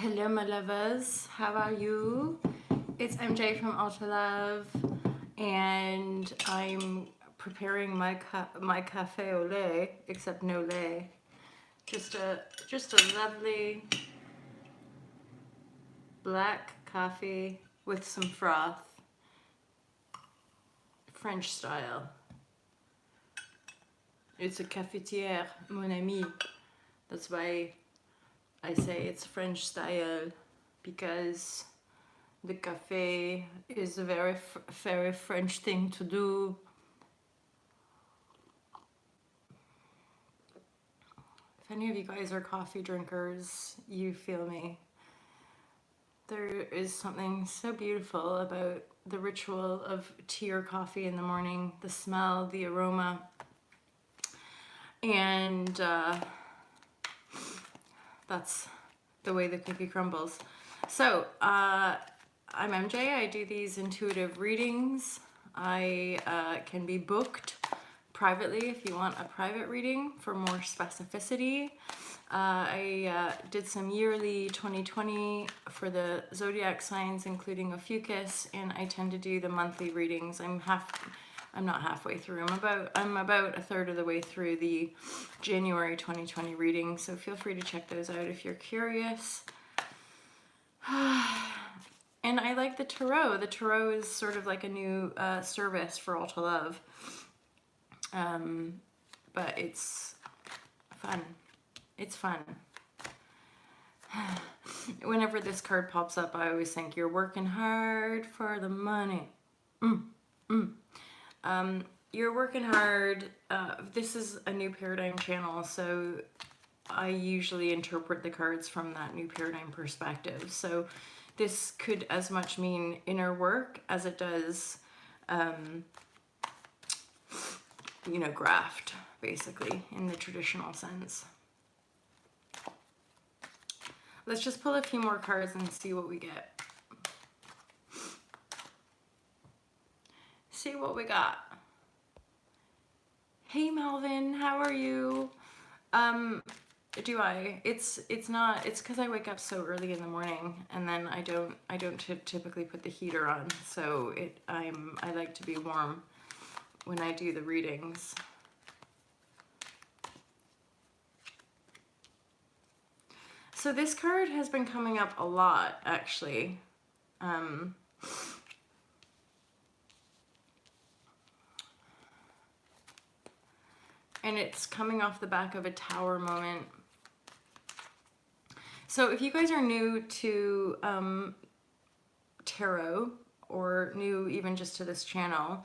Hello, my lovers. How are you? It's MJ from Ultra Love, and I'm preparing my cafe au lait, except no lait. Just a lovely black coffee with some froth, French style. It's a cafetière, mon ami. That's why I say it's French style, because the cafe is a very French thing to do. If any of you guys are coffee drinkers, you feel me. There is something so beautiful about the ritual of tea or coffee in the morning, the smell, the aroma, and that's the way the cookie crumbles. So, I'm MJ. I do these intuitive readings. I can be booked privately if you want a private reading for more specificity. I did some yearly 2020 for the zodiac signs, including Ophiuchus, and I tend to do the monthly readings. I'm not halfway through. I'm about a third of the way through the January 2020 reading, so feel free to check those out if you're curious. And I like the tarot. The tarot is sort of like a new service for All to Love. But it's fun. It's fun. Whenever this card pops up, I always think you're working hard for the money. You're working hard. This is a new paradigm channel, so I usually interpret the cards from that new paradigm perspective. So this could as much mean inner work as it does, graft, basically, in the traditional sense. Let's just pull a few more cards and see what we get. See what we got. Hey Melvin, how are you? It's because I wake up so early in the morning, and then I don't typically put the heater on, so I like to be warm when I do the readings. So this card has been coming up a lot, actually. And it's coming off the back of a tower moment. So if you guys are new to tarot, or new even just to this channel,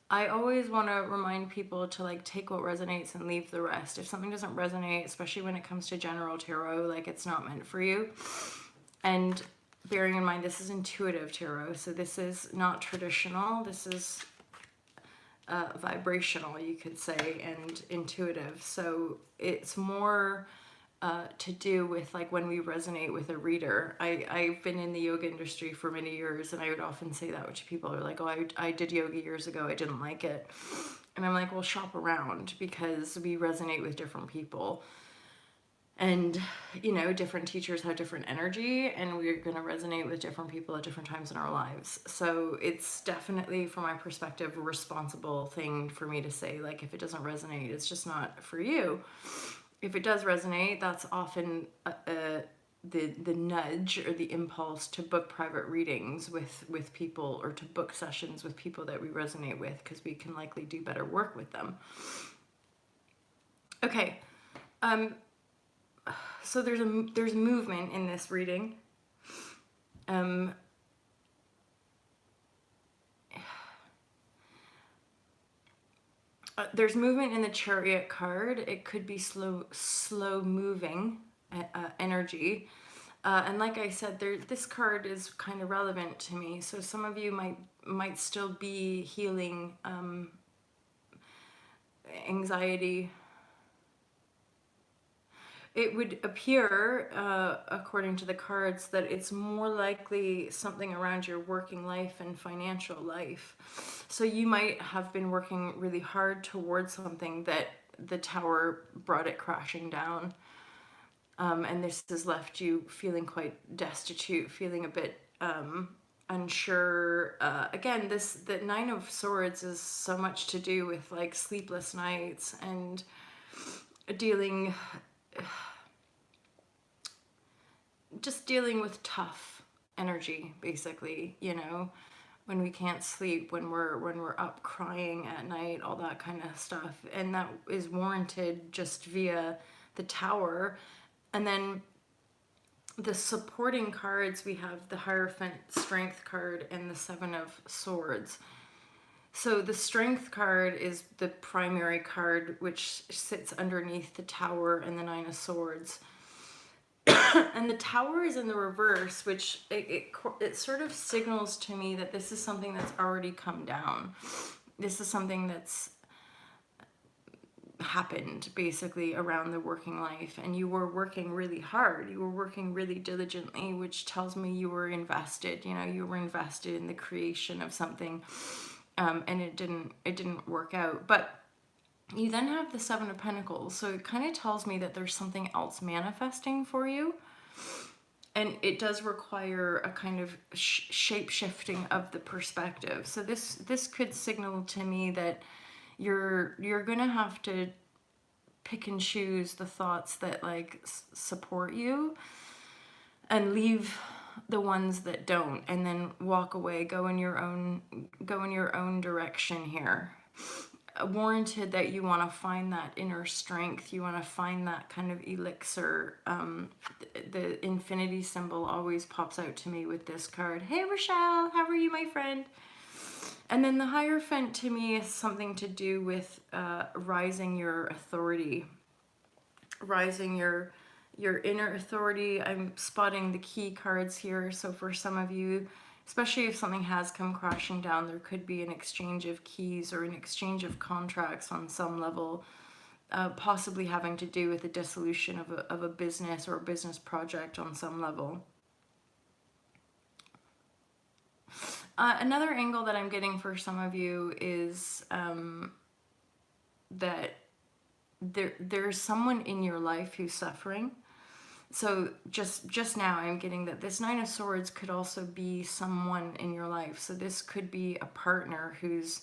I always want to remind people to take what resonates and leave the rest. If something doesn't resonate, especially when it comes to general tarot, it's not meant for you. And bearing in mind, this is intuitive tarot, so this is not traditional. This is vibrational, you could say, and intuitive. So it's more to do with when we resonate with a reader. I've been in the yoga industry for many years, and I would often say that to people. They're like, oh, I did yoga years ago, I didn't like it. And I'm like, well, shop around, because we resonate with different people. And, different teachers have different energy, and we're going to resonate with different people at different times in our lives. So it's definitely, from my perspective, a responsible thing for me to say, if it doesn't resonate, it's just not for you. If it does resonate, that's often the nudge or the impulse to book private readings with people, or to book sessions with people that we resonate with, because we can likely do better work with them. Okay. So there's movement in this reading. There's movement in the Chariot card. It could be slow moving energy. And like I said, this card is kind of relevant to me. So some of you might still be healing anxiety. It would appear, according to the cards, that it's more likely something around your working life and financial life. So you might have been working really hard towards something that the tower brought it crashing down. And this has left you feeling quite destitute, feeling a bit unsure. Again, the Nine of Swords is so much to do with like sleepless nights and dealing with tough energy, basically, when we can't sleep, when we're up crying at night, all that kind of stuff. And that is warranted just via the Tower. And then the supporting cards, we have the Hierophant Strength card and the Seven of Swords. So the Strength card is the primary card, which sits underneath the Tower and the Nine of Swords. And the Tower is in the reverse, which it sort of signals to me that this is something that's already come down. This is something that's happened basically around the working life, and you were working really hard, you were working really diligently, which tells me you were invested. You were invested in the creation of something, and it didn't work out. But you then have the Seven of Pentacles, so it kind of tells me that there's something else manifesting for you, and it does require a kind of shape shifting of the perspective. So this could signal to me that you're gonna have to pick and choose the thoughts that like support you, and leave the ones that don't, and then walk away, go in your own direction here. Warranted that you want to find that inner strength, you want to find that kind of elixir. The infinity symbol always pops out to me with this card. Hey Rochelle, how are you, my friend? And then the Hierophant to me is something to do with rising your authority, rising your inner authority. I'm spotting the key cards here. So for some of you, especially if something has come crashing down, there could be an exchange of keys or an exchange of contracts on some level, possibly having to do with the dissolution of a business or a business project on some level. Another angle that I'm getting for some of you is that there's someone in your life who's suffering. So just now I'm getting that this Nine of Swords could also be someone in your life. So this could be a partner whose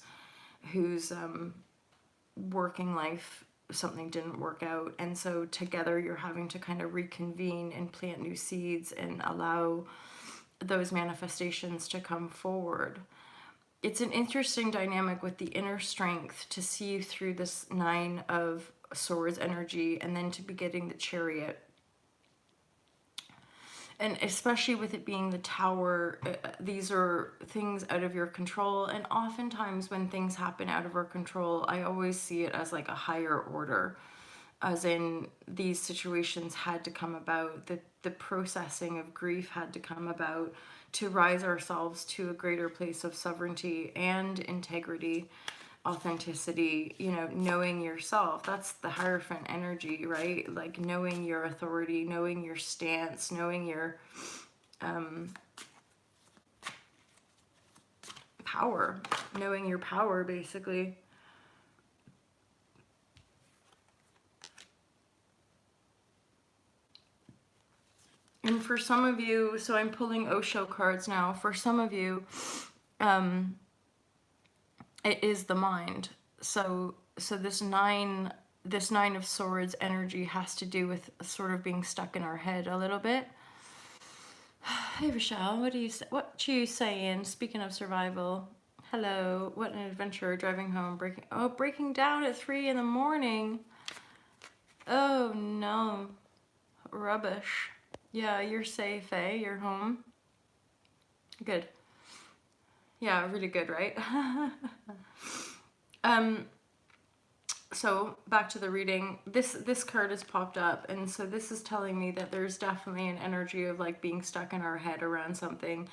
working life, something didn't work out, and so together you're having to kind of reconvene and plant new seeds and allow those manifestations to come forward. It's an interesting dynamic with the inner strength to see you through this Nine of Swords energy, and then to be getting the Chariot. And especially with it being the Tower, these are things out of your control. And oftentimes when things happen out of our control, I always see it as like a higher order, as in these situations had to come about, the processing of grief had to come about to rise ourselves to a greater place of sovereignty and integrity, authenticity, knowing yourself. That's the Hierophant energy, right? Like knowing your authority, knowing your stance, knowing your power, knowing your power, basically. And for some of you, so I'm pulling Osho cards now. For some of you, it is the mind. So this nine of Swords energy has to do with sort of being stuck in our head a little bit. Hey Rochelle, what you saying? Speaking of survival, hello. What an adventure driving home, breaking down at 3 in the morning. Oh no, rubbish. Yeah, you're safe, eh? You're home. Good. Yeah, really good, right? So back to the reading. This card has popped up, and so this is telling me that there's definitely an energy of like being stuck in our head around something.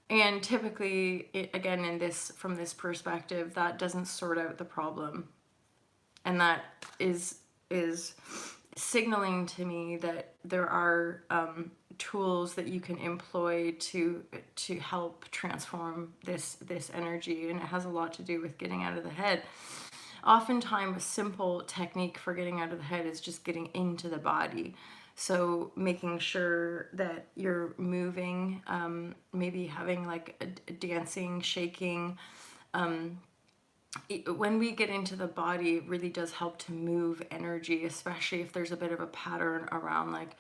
And typically, again, from this perspective, that doesn't sort out the problem. And that is signaling to me that there are tools that you can employ to help transform this energy, and it has a lot to do with getting out of the head. Oftentimes, a simple technique for getting out of the head is just getting into the body. So making sure that you're moving, maybe having like a dancing, shaking. When we get into the body, it really does help to move energy, especially if there's a bit of a pattern around like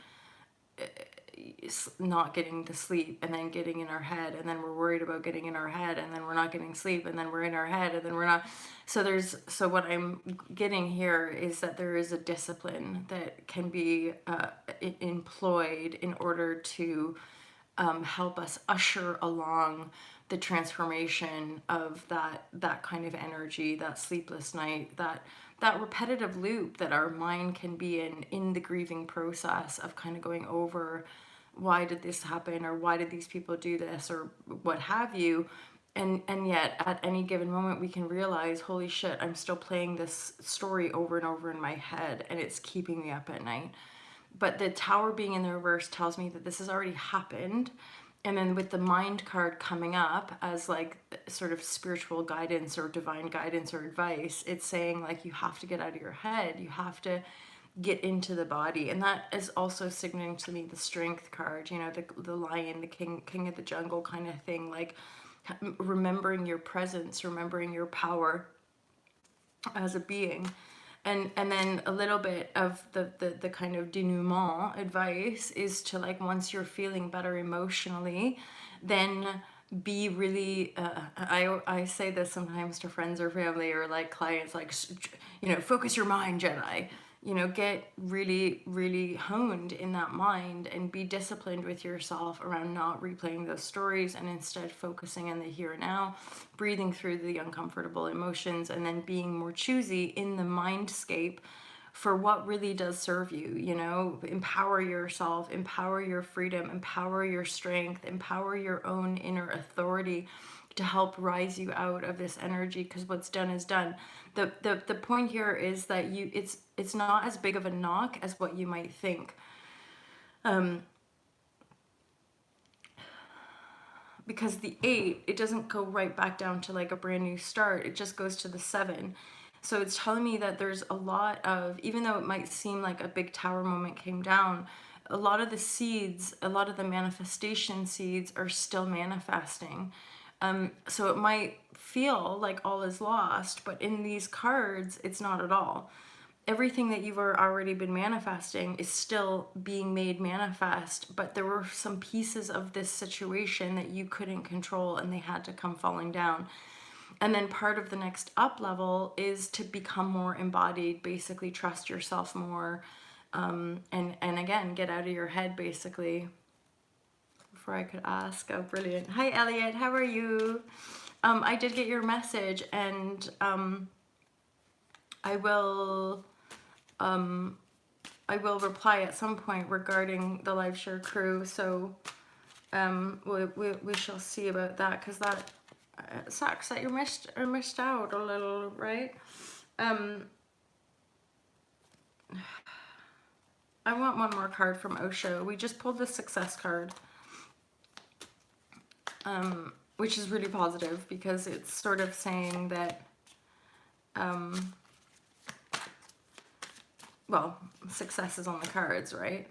not getting to sleep and then getting in our head, and then we're worried about getting in our head, and then we're not getting sleep, and then we're in our head, and then we're not. So what I'm getting here is that there is a discipline that can be employed in order to help us usher along the transformation of that kind of energy, that sleepless night, that repetitive loop that our mind can be in the grieving process of kind of going over, why did this happen, or why did these people do this, or what have you. And yet at any given moment we can realize, holy shit, I'm still playing this story over and over in my head, and it's keeping me up at night. But the Tower being in the reverse tells me that this has already happened. And then with the Mind card coming up as like sort of spiritual guidance or divine guidance or advice, it's saying like you have to get out of your head, you have to get into the body. And that is also signaling to me the Strength card, you know, the lion, the king of the jungle kind of thing, like remembering your presence, remembering your power as a being. And then a little bit of the kind of denouement advice is to, like, once you're feeling better emotionally, then be really I say this sometimes to friends or family or like clients, like, you know, focus your mind, Jedi. You know, get really, really honed in that mind and be disciplined with yourself around not replaying those stories and instead focusing in the here and now, breathing through the uncomfortable emotions, and then being more choosy in the mindscape for what really does serve you. You know, empower yourself, empower your freedom, empower your strength, empower your own inner authority to help rise you out of this energy, because what's done is done. The point here is that it's not as big of a knock as what you might think, because the 8, it doesn't go right back down to like a brand new start, it just goes to the 7. So it's telling me that there's a lot of, even though it might seem like a big tower moment came down, a lot of the seeds, a lot of the manifestation seeds are still manifesting. So it might feel like all is lost, but in these cards, it's not at all. Everything that you've already been manifesting is still being made manifest, but there were some pieces of this situation that you couldn't control and they had to come falling down. And then part of the next up level is to become more embodied, basically trust yourself more, and again, get out of your head, basically. Before I could ask. Oh, brilliant. Hi, Elliot. How are you? I did get your message, and I will reply at some point regarding the live share crew. So we shall see about that, because that sucks that you missed out a little, right? I want one more card from Osho. We just pulled the Success card. Which is really positive, because it's sort of saying that, well, success is on the cards, right?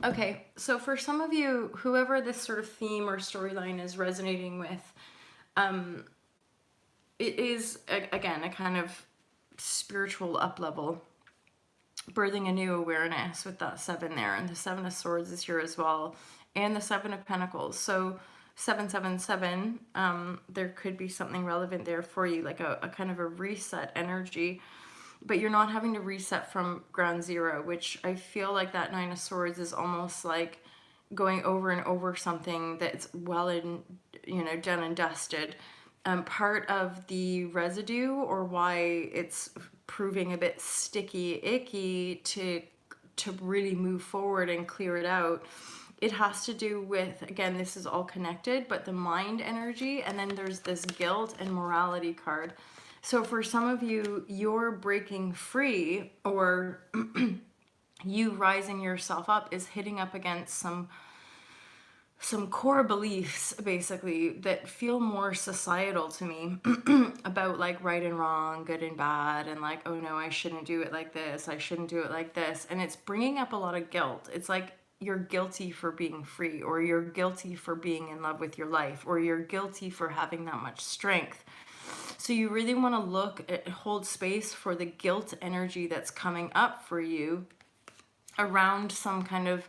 Okay, so for some of you, whoever this sort of theme or storyline is resonating with, it is, again, a kind of spiritual up level, birthing a new awareness with that 7 there, and the 7 of Swords is here as well, and the 7 of Pentacles. So 777, there could be something relevant there for you, like a kind of a reset energy, but you're not having to reset from ground zero, which I feel like that 9 of Swords is almost like going over and over something that's well and, you know, done and dusted. Part of the residue, or why it's proving a bit sticky, icky to really move forward and clear it out, it has to do with, again, this is all connected, but the mind energy, and then there's this guilt and morality card. So for some of you, you're breaking free, or you rising yourself up is hitting up against some some core beliefs basically that feel more societal to me about like right and wrong, good and bad, and like, oh no, I shouldn't do it like this, I shouldn't do it like this. And it's bringing up a lot of guilt. It's like you're guilty for being free, or you're guilty for being in love with your life, or you're guilty for having that much strength. So you really want to look at, hold space for the guilt energy that's coming up for you around some kind of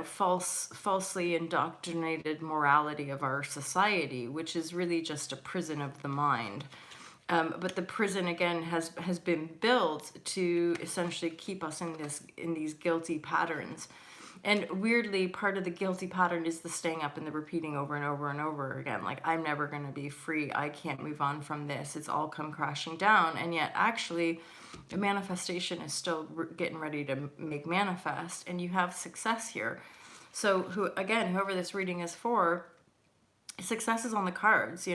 falsely indoctrinated morality of our society, which is really just a prison of the mind. But the prison again has been built to essentially keep us in these guilty patterns. And weirdly, part of the guilty pattern is the staying up and the repeating over and over and over again. Like, I'm never going to be free. I can't move on from this. It's all come crashing down. And yet, actually, the manifestation is still getting ready to make manifest. And you have success here. So, whoever this reading is for, success is on the cards,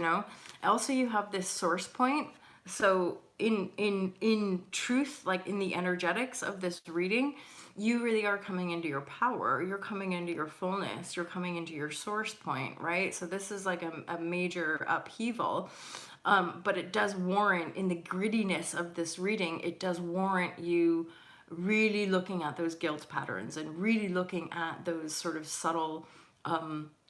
Also, you have this source point. So in truth, like in the energetics of this reading, you really are coming into your power, you're coming into your fullness, you're coming into your source point, right? So this is like a major upheaval. But it does warrant, in the grittiness of this reading, it does warrant you really looking at those guilt patterns and really looking at those sort of subtle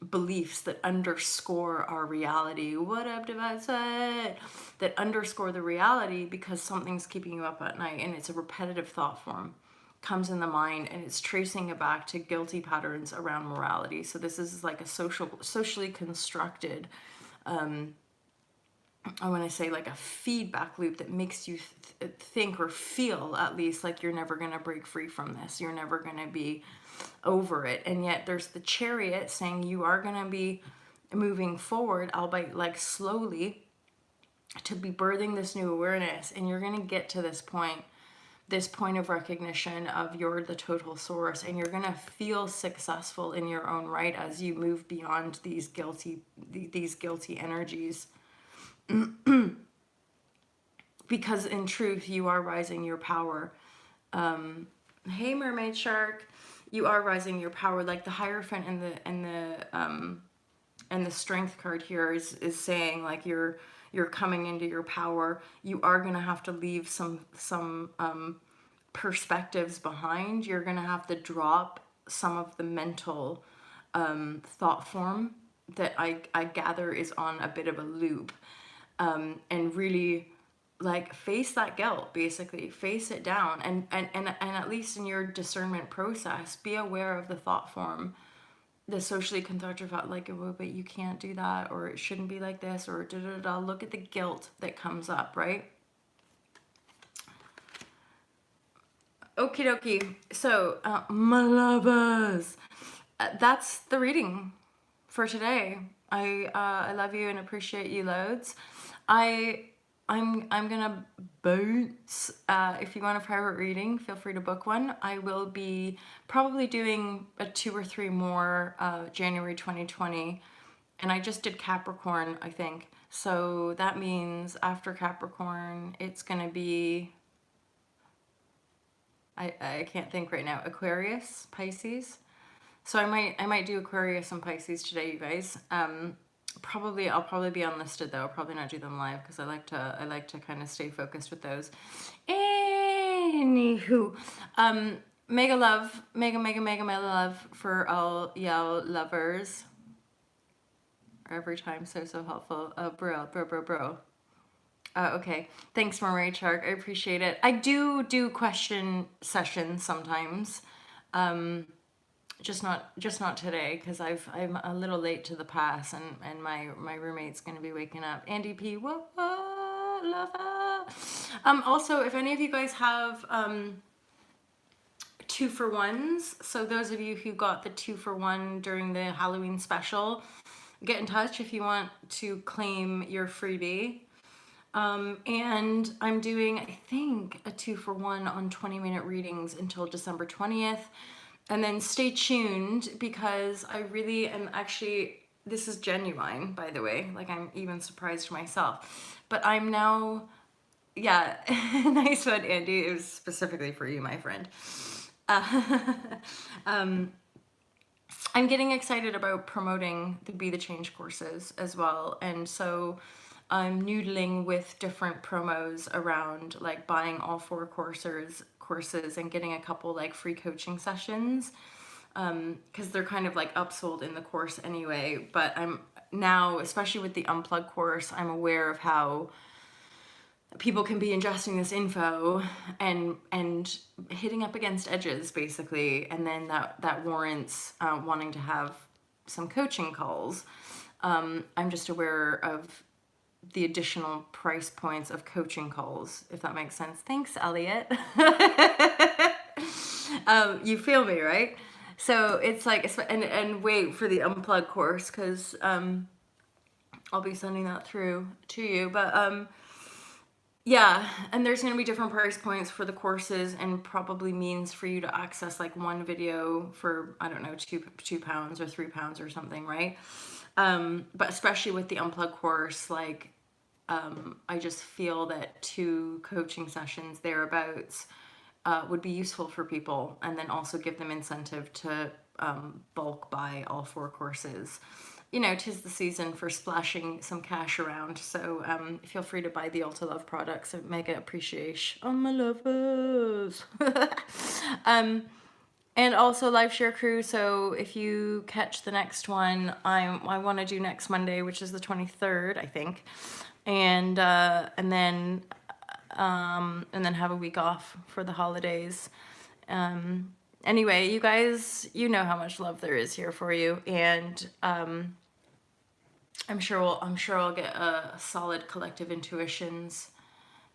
beliefs that underscore our reality. What up, Divide Set? That underscore the reality because something's keeping you up at night, and it's a repetitive thought form. Comes in the mind, and it's tracing it back to guilty patterns around morality. So this is like a socially constructed, I want to say like a feedback loop that makes you think or feel at least like you're never going to break free from this. You're never going to be over it. And yet there's the Chariot saying you are going to be moving forward, albeit like slowly, to be birthing this new awareness. And you're going to get to this point of recognition of you're the total source, and you're going to feel successful in your own right as you move beyond these guilty energies. Because in truth, you are rising your power. Hey, mermaid shark, you are rising your power. Like the Hierophant and the Strength card here is saying like you're coming into your power. You are gonna have to leave some perspectives behind. You're gonna have to drop some of the mental thought form that I gather is on a bit of a loop. And really like face that guilt, basically face it down, and at least in your discernment process, be aware of the thought form, the socially constructed thought, like, oh, but you can't do that, or it shouldn't be like this, or da da da. Look at the guilt that comes up, right? Okie dokie. So my lovers, that's the reading for today. I love you and appreciate you loads. I'm gonna bounce. If you want a private reading, feel free to book one. I will be probably doing a 2 or 3 more January 2020, and I just did Capricorn, I think. So that means after Capricorn, it's gonna be, I can't think right now, Aquarius, Pisces. So I might do Aquarius and Pisces today, you guys. I'll probably be unlisted though. I'll probably not do them live because I like to kind of stay focused with those. Anywho, mega love, mega love for all y'all lovers. Every time so helpful. Oh, bro. Okay, thanks, Mermaid Shark. I appreciate it. I do question sessions sometimes. Just not today because I'm a little late to the pass, and my roommate's gonna be waking up. Andy P, whoa, love. Also, if any of you guys have 2-for-1s, so those of you who got the 2-for-1 during the Halloween special, get in touch if you want to claim your freebie. And I'm doing, I think, a 2-for-1 on 20-minute readings until December 20th. And then stay tuned because I really am actually, this is genuine, by the way, like I'm even surprised myself. But I'm now, yeah, nice one, Andy. It was specifically for you, my friend. I'm getting excited about promoting the Be the Change courses as well. And so I'm noodling with different promos around like buying all 4 courses and getting a couple like free coaching sessions, because they're kind of like upsold in the course anyway. But I'm now, especially with the Unplug course, I'm aware of how people can be ingesting this info and hitting up against edges basically, and then that warrants wanting to have some coaching calls. I'm just aware of the additional price points of coaching calls, if that makes sense. Thanks, Elliot. You feel me, right? So it's like, and wait for the Unplug course, because I'll be sending that through to you. But yeah, and there's going to be different price points for the courses, and probably means for you to access like one video for, I don't know, £2 or £3 or something, right? But especially with the Unplug course, like, I just feel that 2 coaching sessions thereabouts would be useful for people, and then also give them incentive to bulk buy all 4 courses. You know, 'tis the season for splashing some cash around, so feel free to buy the Ulta Love products. Mega appreciation on my lovers. And also live share crew. So if you catch the next one, I want to do next Monday, which is the 23rd, I think, and then have a week off for the holidays. Anyway, you guys, you know how much love there is here for you, and I'm sure I'll get a solid collective intuitions.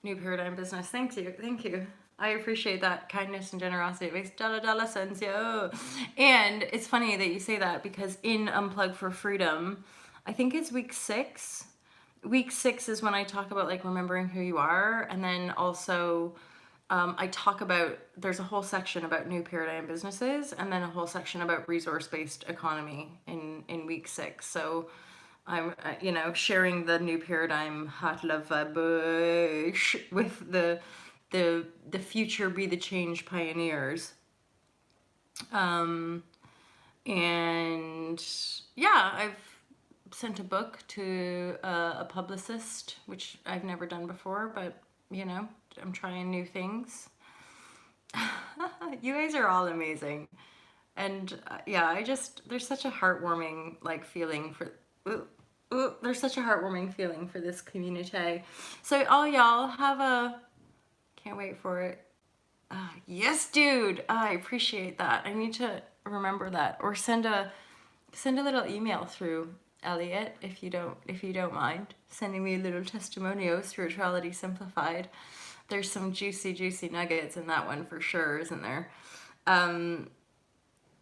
New paradigm business. Thank you. I appreciate that kindness and generosity. It makes dollar sense, yo. And it's funny that you say that, because in Unplug for Freedom, I think it's week 6. Week 6 is when I talk about like remembering who you are, and then also I talk about, there's a whole section about new paradigm businesses, and then a whole section about resource-based economy in week 6. So I'm, sharing the new paradigm hot love vibrashe with the future Be the Change pioneers. And yeah, I've sent a book to a publicist, which I've never done before, but I'm trying new things. You guys are all amazing. And yeah, there's such a heartwarming like feeling for, there's such a heartwarming feeling for this community. So all y'all can't wait for it. Yes, dude, I appreciate that. I need to remember that, or send a little email through, Elliot, if you don't mind sending me a little testimonial, Spirituality Simplified. There's some juicy nuggets in that one for sure, isn't there?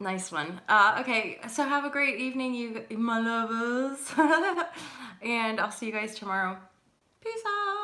Nice one. Okay, so have a great evening, you my lovers. And I'll see you guys tomorrow. Peace out.